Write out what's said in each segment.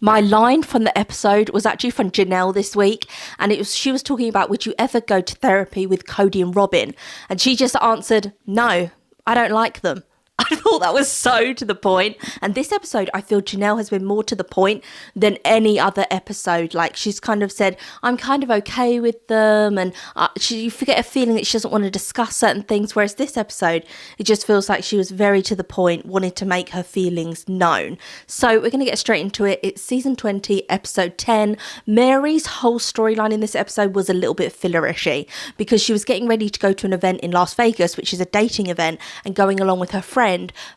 My line from the episode was actually from Janelle this week, and she was talking about, would you ever go to therapy with Cody and Robin? And she just answered, no, I don't like them. I thought that was so to the point. And this episode, I feel Janelle has been more to the point than any other episode. Like, she's kind of said, I'm kind of okay with them. And you get a feeling that she doesn't want to discuss certain things. Whereas this episode, it just feels like she was very to the point, wanted to make her feelings known. So we're going to get straight into it. It's season 20, episode 10. Mary's whole storyline in this episode was a little bit fillerishy because she was getting ready to go to an event in Las Vegas, which is a dating event, and going along with her friend.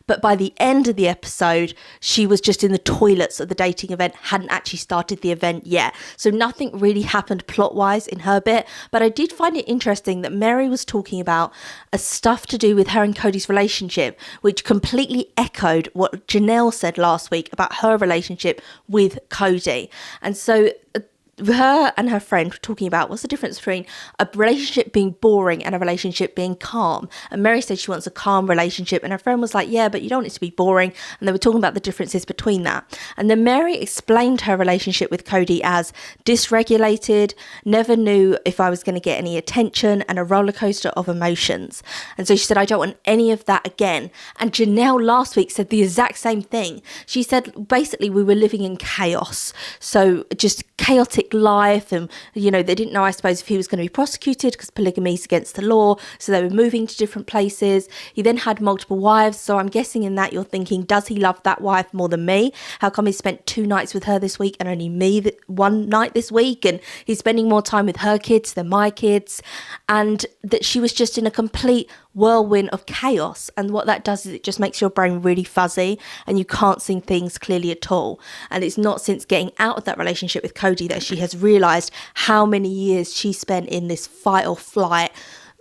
But by the end of the episode, she was just in the toilets at the dating event, hadn't actually started the event yet. So nothing really happened plot-wise in her bit. But I did find it interesting that Mary was talking about stuff to do with her and Cody's relationship, which completely echoed what Janelle said last week about her relationship with Cody. And so her and her friend were talking about what's the difference between a relationship being boring and a relationship being calm. And Mary said she wants a calm relationship, and her friend was like, yeah, but you don't want it to be boring. And they were talking about the differences between that. And then Mary explained her relationship with Cody as dysregulated, never knew if I was going to get any attention, and a roller coaster of emotions. And so she said, I don't want any of that again. And Janelle last week said the exact same thing. She said basically we were living in chaos, so just chaotic life, and they didn't know, I suppose, if he was going to be prosecuted because polygamy is against the law, so they were moving to different places. He then had multiple wives, so I'm guessing in that you're thinking, does he love that wife more than me? How come he spent 2 nights with her this week and only me 1 night this week, and he's spending more time with her kids than my kids? And that she was just in a complete whirlwind of chaos, and what that does is it just makes your brain really fuzzy and you can't see things clearly at all. And it's not since getting out of that relationship with Cody that she has realised how many years she spent in this fight or flight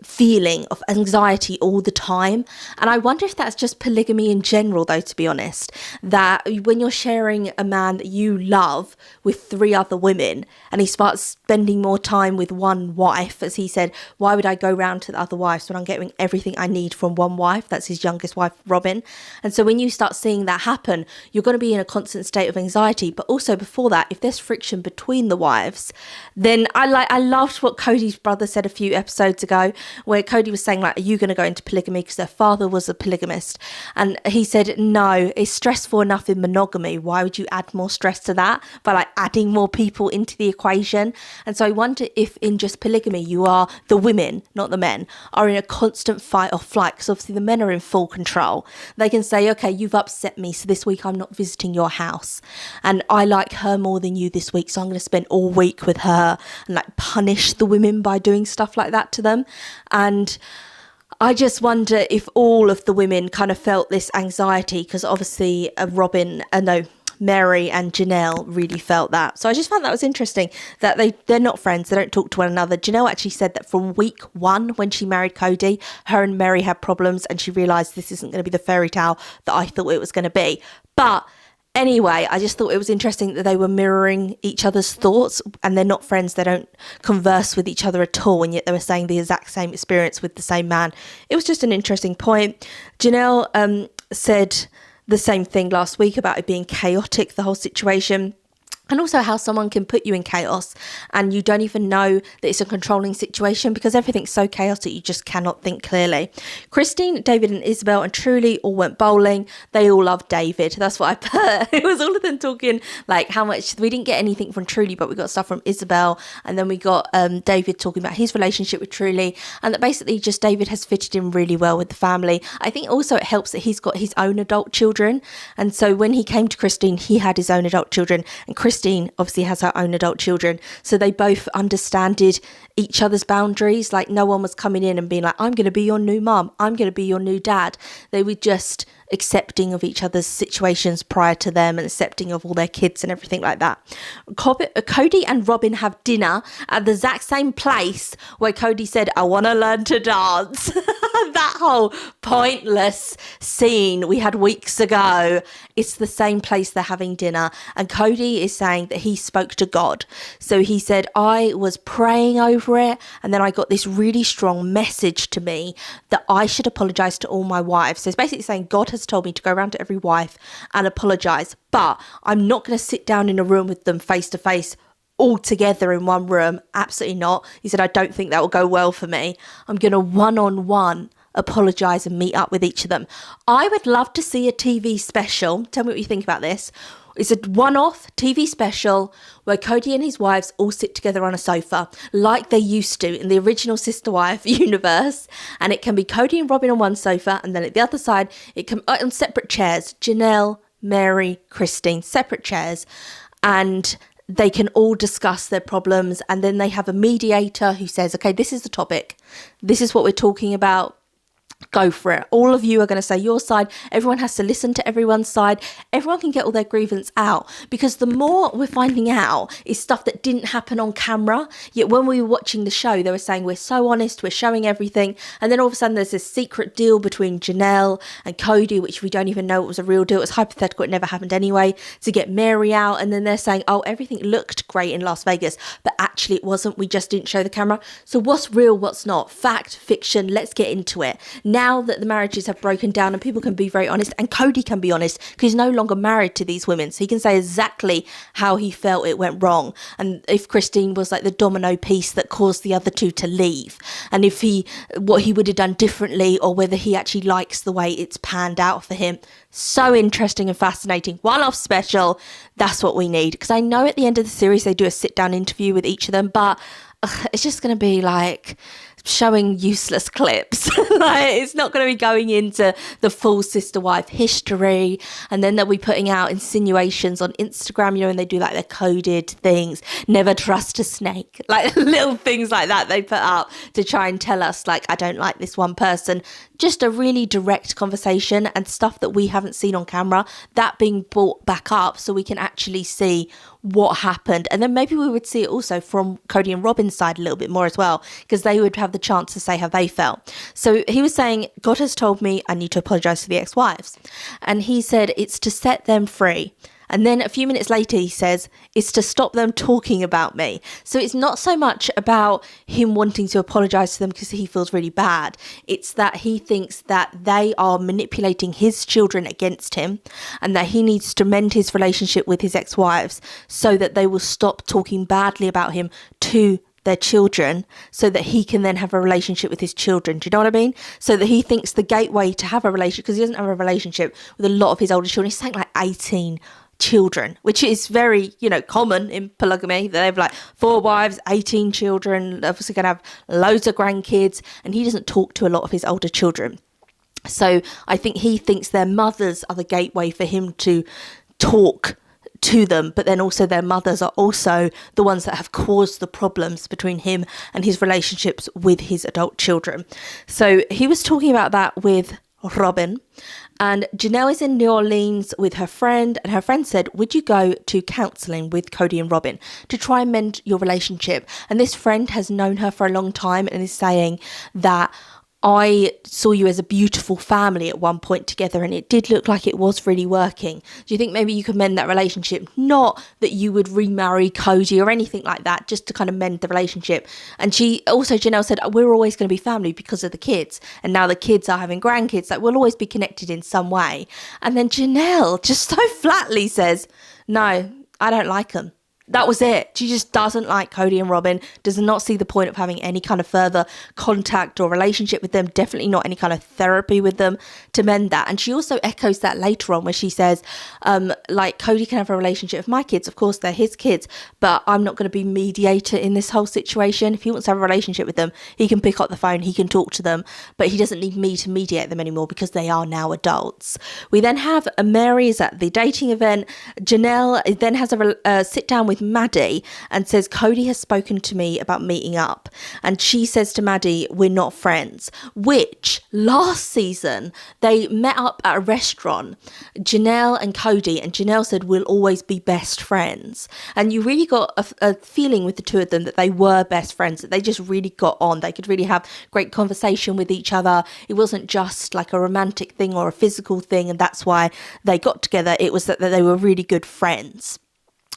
feeling of anxiety all the time. And I wonder if that's just polygamy in general, though, to be honest, that when you're sharing a man that you love with 3 other women and he starts spending more time with one wife, as he said, why would I go round to the other wives when I'm getting everything I need from one wife? That's his youngest wife, Robin. And so when you start seeing that happen, you're going to be in a constant state of anxiety. But also before that, if there's friction between the wives, then I loved what Cody's brother said a few episodes ago, where Cody was saying, like, are you going to go into polygamy because their father was a polygamist? And he said, no, it's stressful enough in monogamy. Why would you add more stress to that by like adding more people into the equation? And so I wonder if in just polygamy, you are, the women, not the men, are in a constant fight or flight, because obviously the men are in full control. They can say, okay, you've upset me, so this week I'm not visiting your house. And I like her more than you this week, so I'm going to spend all week with her, and like punish the women by doing stuff like that to them. And I just wonder if all of the women kind of felt this anxiety, because obviously Mary and Janelle really felt that. So I just found that was interesting that they're not friends. They don't talk to one another. Janelle actually said that from week 1, when she married Cody, her and Mary had problems, and she realised this isn't going to be the fairy tale that I thought it was going to be. But anyway, I just thought it was interesting that they were mirroring each other's thoughts, and they're not friends. They don't converse with each other at all, and yet they were saying the exact same experience with the same man. It was just an interesting point. Janelle said the same thing last week about it being chaotic, the whole situation. And also how someone can put you in chaos and you don't even know that it's a controlling situation, because everything's so chaotic you just cannot think clearly. Christine, David and Isabel and Truly all went bowling. They all loved David. That's what I put. It was all of them talking like how much. We didn't get anything from Truly, but we got stuff from Isabel, and then we got David talking about his relationship with Truly, and that basically just David has fitted in really well with the family. I think also it helps that he's got his own adult children, and so when he came to Christine, he had his own adult children, and Christine obviously has her own adult children, so they both understood each other's boundaries. Like, no one was coming in and being like, I'm going to be your new mum, I'm going to be your new dad. They were just accepting of each other's situations prior to them, and accepting of all their kids and everything like that. Cody and Robin have dinner at the exact same place where Cody said, I want to learn to dance. that whole pointless scene we had weeks ago. It's the same place they're having dinner. And Cody is saying that he spoke to God. So he said, I was praying over it. And then I got this really strong message to me that I should apologize to all my wives. So it's basically saying God has told me to go around to every wife and apologize. But I'm not going to sit down in a room with them face to face all together in one room. Absolutely not. He said, I don't think that will go well for me. I'm going to one-on-one apologise and meet up with each of them. I would love to see a TV special. Tell me what you think about this. It's a one-off TV special where Cody and his wives all sit together on a sofa like they used to in the original Sister Wife universe. And it can be Cody and Robin on one sofa, and then at the other side, it can on separate chairs. Janelle, Mary, Christine, separate chairs. And they can all discuss their problems, and then they have a mediator who says, okay, this is the topic. This is what we're talking about. Go for it. All of you are going to say your side. Everyone has to listen to everyone's side. Everyone can get all their grievance out, because the more we're finding out is stuff that didn't happen on camera. Yet when we were watching the show, they were saying we're so honest, we're showing everything. And then all of a sudden there's this secret deal between Janelle and Cody, which we don't even know it was a real deal. It was hypothetical. It never happened anyway, to get Mary out. And then they're saying, oh, everything looked great in Las Vegas, but actually it wasn't. We just didn't show the camera. So what's real, what's not? Fact, fiction, let's get into it. Now that the marriages have broken down and people can be very honest, and Cody can be honest because he's no longer married to these women, so he can say exactly how he felt it went wrong, and if Christine was like the domino piece that caused the other two to leave, and if what he would have done differently, or whether he actually likes the way it's panned out for him. So interesting and fascinating. One-off special. That's what we need, because I know at the end of the series they do a sit-down interview with each of them, but it's just going to be like showing useless clips. Like, it's not going to be going into the full Sister Wife history, and then they'll be putting out insinuations on Instagram, and they do like their coded things, never trust a snake, like little things like that they put out to try and tell us like, I don't like this one person. Just a really direct conversation and stuff that we haven't seen on camera, that being brought back up so we can actually see what happened. And then maybe we would see it also from Cody and Robin's side a little bit more as well, because they would have the chance to say how they felt. So he was saying, God has told me I need to apologise to the ex-wives. And he said it's to set them free. And then a few minutes later, he says, it's to stop them talking about me. So it's not so much about him wanting to apologise to them because he feels really bad. It's that he thinks that they are manipulating his children against him, and that he needs to mend his relationship with his ex-wives so that they will stop talking badly about him to their children, so that he can then have a relationship with his children. Do you know what I mean? So that he thinks the gateway to have a relationship, because he doesn't have a relationship with a lot of his older children. He's saying like 18 children, which is very, common in polygamy. They have like 4 wives, 18 children, obviously going to have loads of grandkids, and he doesn't talk to a lot of his older children. So I think he thinks their mothers are the gateway for him to talk to them, but then also their mothers are also the ones that have caused the problems between him and his relationships with his adult children. So he was talking about that with Robin, and Janelle is in New Orleans with her friend, and her friend said, would you go to counselling with Cody and Robin to try and mend your relationship? And this friend has known her for a long time and is saying that, I saw you as a beautiful family at one point together, and it did look like it was really working. Do you think maybe you could mend that relationship? Not that you would remarry Cody or anything like that, just to kind of mend the relationship. And Janelle said, we're always going to be family because of the kids. And now the kids are having grandkids. Like, we'll always be connected in some way. And then Janelle just so flatly says, no, I don't like them. That was it. She just doesn't like Cody and Robin, does not see the point of having any kind of further contact or relationship with them, definitely not any kind of therapy with them to mend that. And she also echoes that later on where she says, Cody can have a relationship with my kids. Of course, they're his kids, but I'm not going to be mediator in this whole situation. If he wants to have a relationship with them, he can pick up the phone, he can talk to them, but he doesn't need me to mediate them anymore because they are now adults. We then have Mary is at the dating event. Janelle then has a sit down with Maddie and says, Cody has spoken to me about meeting up. And she says to Maddie, we're not friends, which last season they met up at a restaurant, Janelle and Cody, and Janelle said, we'll always be best friends. And you really got a feeling with the two of them that they were best friends, that they just really got on. They could really have great conversation with each other. It wasn't just like a romantic thing or a physical thing, and that's why they got together. It was that they were really good friends.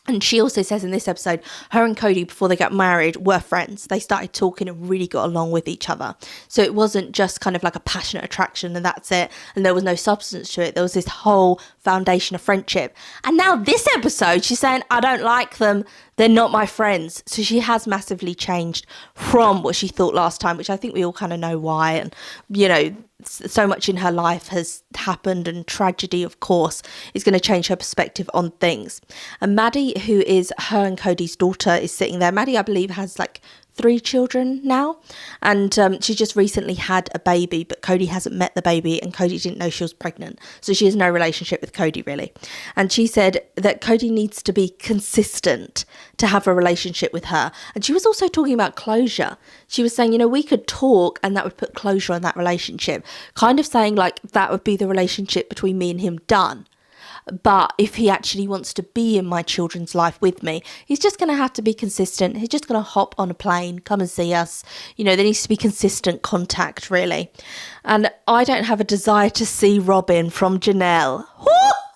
And she also says in this episode, her and Cody, before they got married, were friends. They started talking and really got along with each other. So it wasn't just kind of like a passionate attraction and that's it. And there was no substance to it. There was this whole foundation of friendship. And now this episode, she's saying, I don't like them. They're not my friends. So she has massively changed from what she thought last time, which I think we all kind of know why. And, you know, so much in her life has happened, and tragedy, of course, is going to change her perspective on things. And Maddie, who is her and Cody's daughter, is sitting there. Maddie, I believe, has like 3 children now, and she just recently had a baby, but Cody hasn't met the baby, and Cody didn't know she was pregnant, so she has no relationship with Cody really. And she said that Cody needs to be consistent to have a relationship with her. And she was also talking about closure. She was saying, you know, we could talk and that would put closure on that relationship, kind of saying like that would be the relationship between me and him done. But if he actually wants to be in my children's life with me, he's just going to have to be consistent. He's just going to hop on a plane, come and see us. You know, there needs to be consistent contact, really. And I don't have a desire to see Robin from Janelle.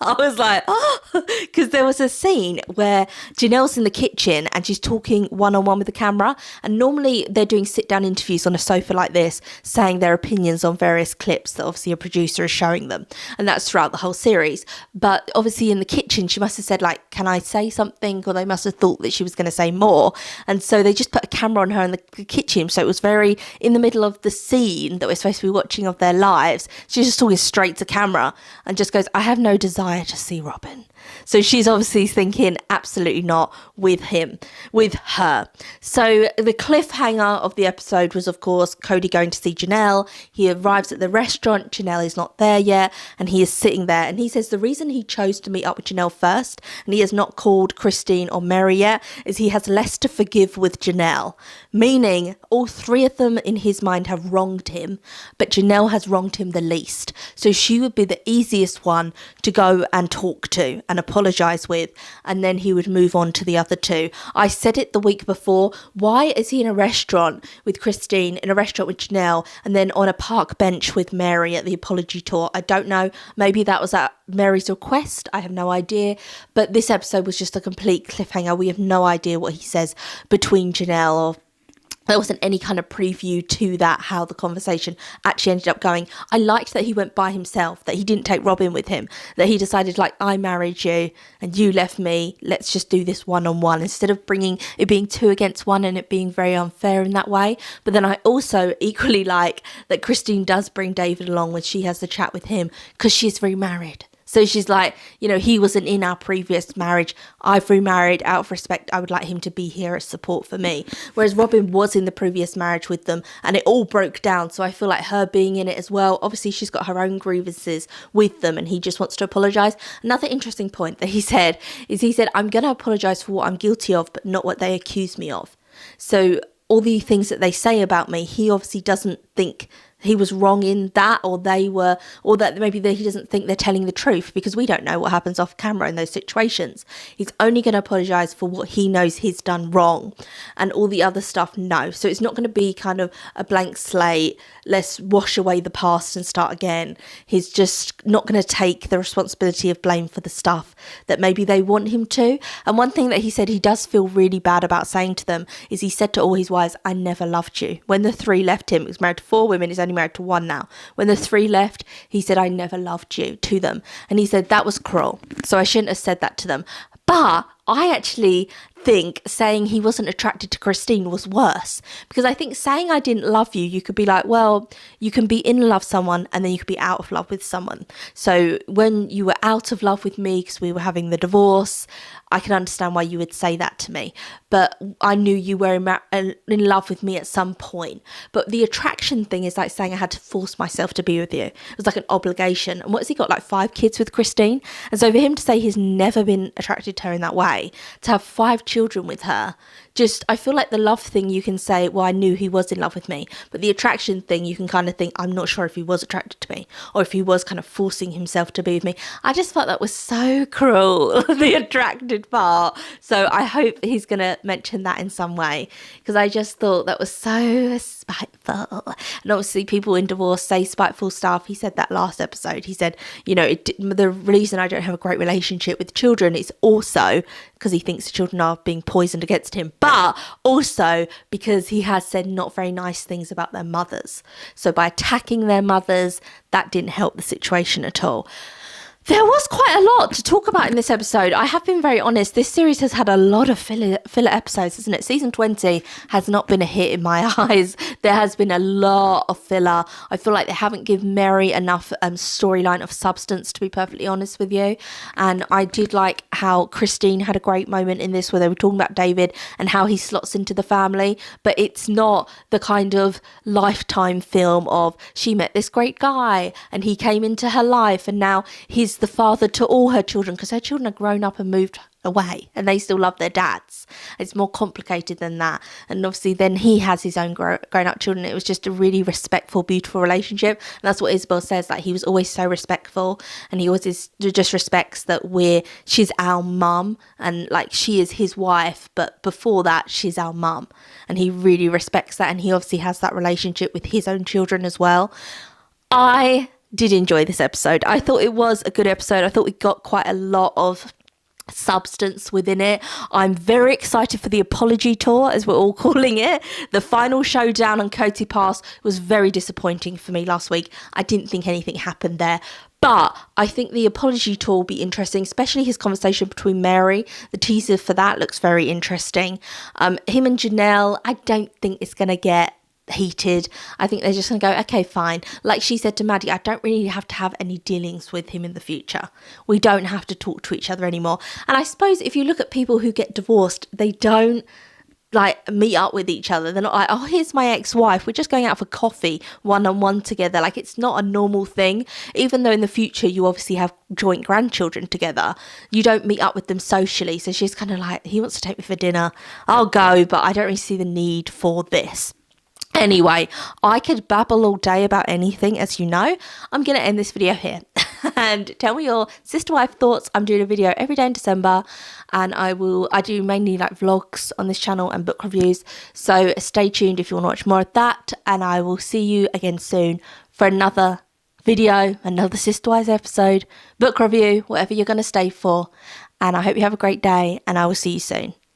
I was like, oh, because there was a scene where Janelle's in the kitchen and she's talking one-on-one with the camera. And normally they're doing sit-down interviews on a sofa like this, saying their opinions on various clips that obviously a producer is showing them. And that's throughout the whole series. But obviously in the kitchen, she must have said, like, can I say something? Or they must have thought that she was going to say more. And so they just put a camera on her in the kitchen. So it was very in the middle of the scene that we're supposed to be watching of their lives. She's just talking straight to camera and just goes, I have no desire to see Robin. So she's obviously thinking absolutely not with her. So the cliffhanger of the episode was, of course, Cody going to see Janelle. He arrives at the restaurant. Janelle is not there yet, and he is sitting there. And he says the reason he chose to meet up with Janelle first, and he has not called Christine or Mary yet, is he has less to forgive with Janelle. Meaning all 3 of them in his mind have wronged him, but Janelle has wronged him the least. So she would be the easiest one to go and talk to and apologise with, and then he would move on to the other 2. I said it the week before, why is he in a restaurant with Christine, in a restaurant with Janelle, and then on a park bench with Mary at the apology tour? I don't know, maybe that was at Mary's request, I have no idea, but this episode was just a complete cliffhanger. We have no idea what he says between Janelle, or there wasn't any kind of preview to that, how the conversation actually ended up going. I liked that he went by himself, that he didn't take Robin with him, that he decided, like, I married you and you left me, let's just do this one-on-one, instead of bringing it being 2 against 1 and it being very unfair in that way. But then I also equally like that Christine does bring David along when she has the chat with him, because she's remarried. So she's like, you know, he wasn't in our previous marriage. I've remarried out of respect. I would like him to be here as support for me. Whereas Robin was in the previous marriage with them and it all broke down. So I feel like her being in it as well. Obviously, she's got her own grievances with them and he just wants to apologise. Another interesting point that he said is I'm going to apologise for what I'm guilty of, but not what they accuse me of. So all the things that they say about me, he obviously doesn't think he was wrong in that, or they were, or that maybe he doesn't think they're telling the truth, because we don't know what happens off camera in those situations. He's only going to apologise for what he knows he's done wrong, and all the other stuff, no. So it's not going to be kind of a blank slate, let's wash away the past and start again. He's just not going to take the responsibility of blame for the stuff that maybe they want him to. And one thing that he said he does feel really bad about saying to them is he said to all his wives, I never loved you. When the 3 left him, he was married to 4 women, he's only married to 1 now. When the 3 left, he said, I never loved you to them. And he said that was cruel. So I shouldn't have said that to them. But I actually think saying he wasn't attracted to Christine was worse, because I think saying I didn't love you, you could be like, well, you can be in love with someone and then you could be out of love with someone. So when you were out of love with me because we were having the divorce, I can understand why you would say that to me, but I knew you were in love with me at some point. But the attraction thing is like saying I had to force myself to be with you. It was like an obligation. And what has he got, like 5 kids with Christine? And so for him to say he's never been attracted to her in that way, to have 5 children with her. Just, I feel like the love thing you can say, well, I knew he was in love with me. But the attraction thing, you can kind of think, I'm not sure if he was attracted to me or if he was kind of forcing himself to be with me. I just felt that was so cruel, the attracted part. So I hope he's going to mention that in some way, because I just thought that was so spiteful. And obviously people in divorce say spiteful stuff. He said that last episode. He said, you know, the reason I don't have a great relationship with children is also because he thinks the children are being poisoned against him, but also because he has said not very nice things about their mothers. So by attacking their mothers, that didn't help the situation at all. There was quite a lot to talk about in this episode. I have been very honest. This series has had a lot of filler episodes, isn't it? Season 20 has not been a hit in my eyes. There has been a lot of filler. I feel like they haven't given Mary enough storyline of substance, to be perfectly honest with you. And I did like how Christine had a great moment in this where they were talking about David and how he slots into the family. But it's not the kind of Lifetime film of she met this great guy and he came into her life and now he's the father to all her children, because her children are grown up and moved away and they still love their dads. It's more complicated than that. And obviously then he has his own grown up children. It was just a really respectful, beautiful relationship, and that's what Isabel says, like he was always so respectful and he always just respects that she's our mum and like she is his wife, but before that she's our mum, and he really respects that, and he obviously has that relationship with his own children as well. I did enjoy this episode. I thought it was a good episode. I thought we got quite a lot of substance within it. I'm very excited for the apology tour, as we're all calling it. The final showdown on Coty Pass was very disappointing for me last week. I didn't think anything happened there. But I think the apology tour will be interesting, especially his conversation between Mary. The teaser for that looks very interesting. Him and Janelle, I don't think it's going to get heated. I think they're just going to go, okay, fine. Like she said to Maddie, I don't really have to have any dealings with him in the future. We don't have to talk to each other anymore. And I suppose if you look at people who get divorced, they don't like meet up with each other. They're not like, oh, here's my ex-wife, we're just going out for coffee one-on-one together. Like, it's not a normal thing. Even though in the future you obviously have joint grandchildren together, you don't meet up with them socially. So she's kind of like, he wants to take me for dinner, I'll go, but I don't really see the need for this. Anyway, I could babble all day about anything, as you know. I'm going to end this video here. And tell me your sister wife thoughts. I'm doing a video every day in December, and I do mainly like vlogs on this channel and book reviews. So stay tuned if you want to watch more of that, and I will see you again soon for another video, another Sister Wives episode, book review, whatever you're going to stay for. And I hope you have a great day, and I will see you soon.